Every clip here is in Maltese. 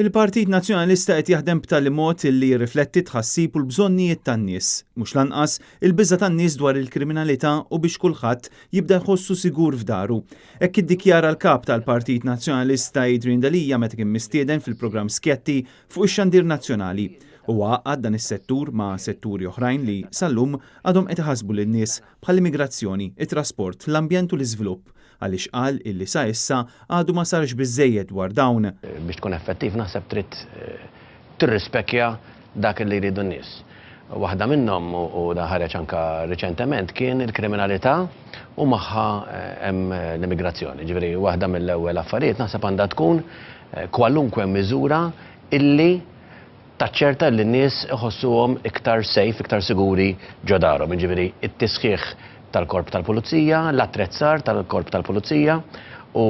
Il-Partit Nazzjonalista qed jaħdem b'tali mod li jirrifletti tħassib u l-bżonnijiet tan-nies, mhux lanqas il-biża' tan-nies dwar il-kriminalità u biex kulħadd jibda jħossu sigur f'daru. Hekk iddikjara l-kap tal-Partit Nazzjonalista Adrian Dalija meta kien mistieden fil-programm Skjetti fuq ix-xandir nazzjonali. Huwa għaqad dan is-settur ma' setturi oħrajn li sal-lum għadhom qed iħassbu lin-nies bħall-immigrazzjoni, it-trasport, l-ambjent u l-iżvilupp għaliex qal illi sa issa għadu ma sarx biżżejjed dwar dawn. Biex tkun effettiv naħseb trid tirrispekkja dak li jridu n-nies. Waħda minnhom u da ħareġ anke riċentement kien il-kriminalità u magħha hemm l-immigrazzjoni. Ġifieri waħda mill-ewwel affarijiet naħseb għandha tkun kwalunkwe miżura illi taċċerta li n-nies iħossuhom iktar safe, iktar siguri ġo darhom. Ġifieri it-tisħiħ tal-korp tal-pulizija, l-attrezzar tal-korp tal-pulizija u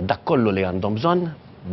dak kollu li għandhom bżonn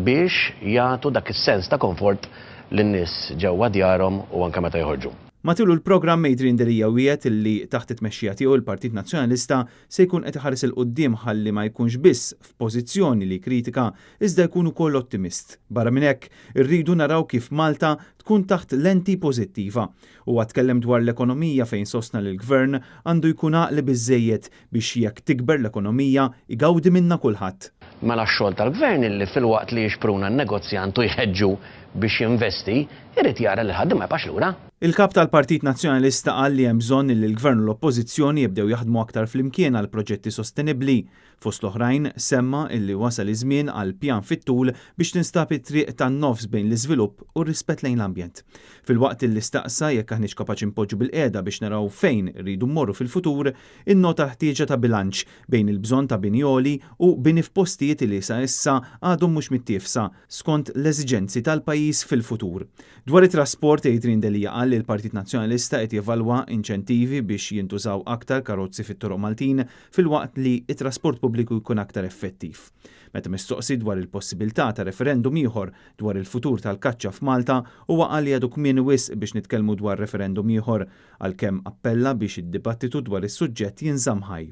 biex jagħtu dak is-sens ta' komfort lin-nies ġewwa djarhom u anke meta joħorġu. Matul il-programm Adrian Dalija wiegħed illi taħt it-tmexxija tiegħu il-Partit Nazzjonalista se jkun qed iħares il quddiem ħalli ma jkunx biss f'pożizzjoni li kritika iżda jkun ukoll ottimist. Barra minn hekk irridu naraw kif Malta tkun taħt lenti pożittiva. Huwa tkellem dwar l-ekonomija fejn sostna li l-Gvern għandu jkun għaqli biżżejjed biex jekk tikber l-ekonomija igawdi minnha kulħadd. Mela x-xogħol tal-Gvern illi filwaqt li jixpruna n-negozjantu jħeġġu biex jinvesti, irid jara li ħadd ma jibqax lura. Il-kap tal-Partit Nazzjonalista qal li hemm bżonn li l-Gvern u l-Oppożizzjoni jibdew jaħdmu aktar flimkien għal proġetti sostenibbli. Fost l-oħrajn semma illi wasal iż-żmien għal pjan fit-tul biex tinstab it-triq tan-nofs bejn l-iżvilupp u r-rispett lejn l-ambjent. Filwaqt illi staqsa jekk aħniex kapaċi npoġġu bil-qiegħda biex naraw fejn rridu mmorru fil-futur, innota ħtieġa ta' bilanċ bejn il-bżonn ta' binjoli u bini f'postijiet li sa issa għadhom mhux mittiefsa skont l-eżiġenzi tal-pajjiż fil-futur. Dwar it-trasport Adrian Dalija qal li l-Partit Nazzjonalista qed jevalwa inċentivi biex jintużaw aktar karozzi fit-toroq Maltin filwaqt li it-trasport pubbliku jkun aktar effettiv. Meta mistoqsi dwar il-possibilità ta' referendum ieħor dwar il-futur tal-kaċċa f'Malta huwa qal li għadu kmieni wisq biex nitkellmu dwar referendum ieħor għalkemm appella biex id-dibattitu dwar is-suġġett jinżamm ħaj.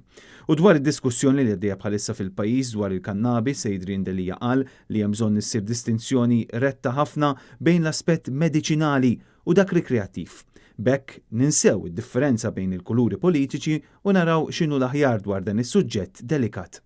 U dwar id-diskussjoni li għaddejja bħalissa fil-pajjiż dwar il-kannabis Adrian Dalija qal li hemm bżonn issir distinzjoni retta ħafna bejn l-aspett mediċinali u dak rikreattiv. B'hekk ninsew id-differenza bejn il-kuluri politiċi u naraw x'inhu l-aħjar dwar dan is-suġġett delikat.